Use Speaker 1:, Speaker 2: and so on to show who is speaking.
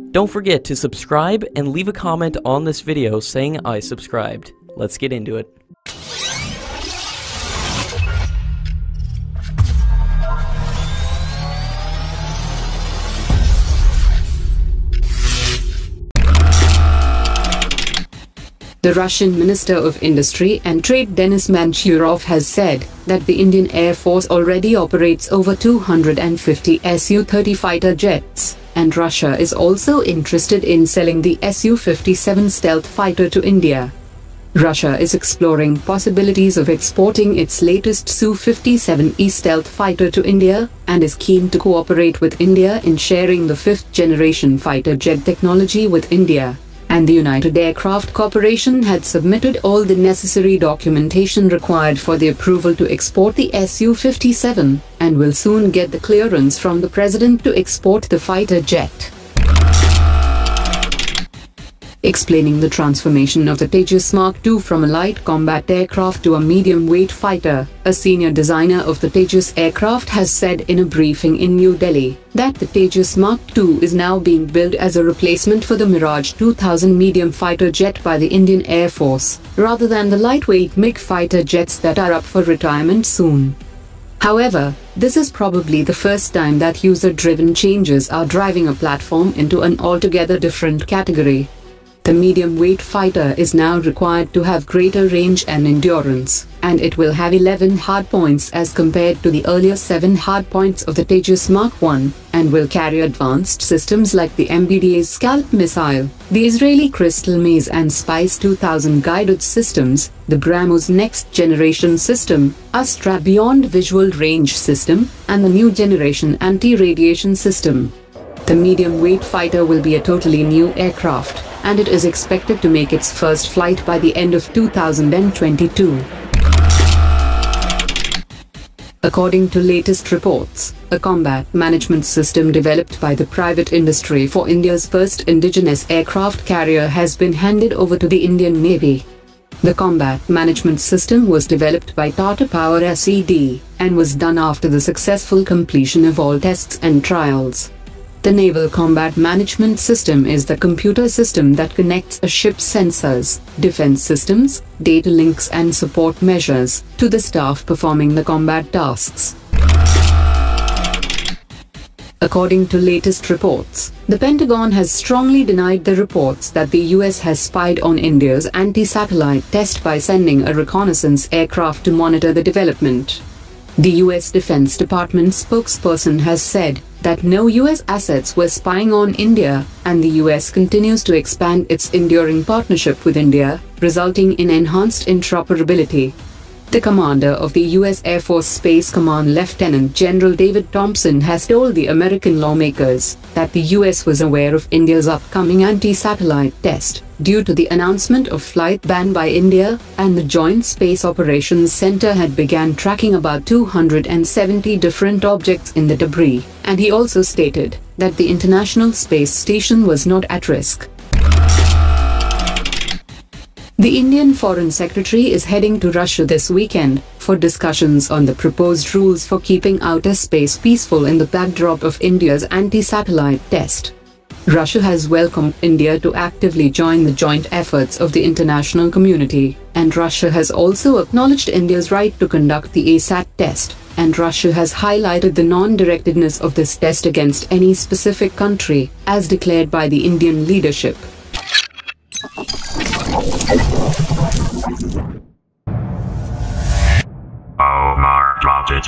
Speaker 1: Don't forget to subscribe and leave a comment on this video saying I subscribed. Let's get into it.
Speaker 2: The Russian Minister of Industry and Trade Denis Manchurov has said that the Indian Air Force already operates over 250 Su-30 fighter jets, and Russia is also interested in selling the Su-57 stealth fighter to India. Russia is exploring possibilities of exporting its latest Su-57E stealth fighter to India, and is keen to cooperate with India in sharing the fifth-generation fighter jet technology with India. And the United Aircraft Corporation had submitted all the necessary documentation required for the approval to export the Su-57, and will soon get the clearance from the President to export the fighter jet. Explaining the transformation of the Tejas Mark II from a light combat aircraft to a medium-weight fighter, a senior designer of the Tejas aircraft has said in a briefing in New Delhi that the Tejas Mark II is now being built as a replacement for the Mirage 2000 medium fighter jet by the Indian Air Force, rather than the lightweight MiG fighter jets that are up for retirement soon. However, this is probably the first time that user-driven changes are driving a platform into an altogether different category. The medium-weight fighter is now required to have greater range and endurance, and it will have 11 hardpoints as compared to the earlier 7 hardpoints of the Tejas Mark I, and will carry advanced systems like the MBDA's SCALP missile, the Israeli Crystal Maze and Spice 2000 guided systems, the BrahMos next-generation system, Astra Beyond Visual Range system, and the new generation anti-radiation system. The medium-weight fighter will be a totally new aircraft, and it is expected to make its first flight by the end of 2022. According to latest reports, a combat management system developed by the private industry for India's first indigenous aircraft carrier has been handed over to the Indian Navy. The combat management system was developed by Tata Power SED, and was done after the successful completion of all tests and trials. The Naval Combat Management System is the computer system that connects a ship's sensors, defense systems, data links and support measures to the staff performing the combat tasks. According to latest reports, the Pentagon has strongly denied the reports that the US has spied on India's anti-satellite test by sending a reconnaissance aircraft to monitor the development. The US Defense Department spokesperson has said that no US assets were spying on India, and the US continues to expand its enduring partnership with India, resulting in enhanced interoperability. The commander of the US Air Force Space Command, Lieutenant General David Thompson, has told the American lawmakers that the US was aware of India's upcoming anti-satellite test due to the announcement of flight ban by India, and the Joint Space Operations Center had began tracking about 270 different objects in the debris, and he also stated that the International Space Station was not at risk. The Indian Foreign Secretary is heading to Russia this weekend for discussions on the proposed rules for keeping outer space peaceful in the backdrop of India's anti-satellite test. Russia has welcomed India to actively join the joint efforts of the international community, and Russia has also acknowledged India's right to conduct the ASAT test, and Russia has highlighted the non-directedness of this test against any specific country, as declared by the Indian leadership.
Speaker 3: Oh, Mark dropped it.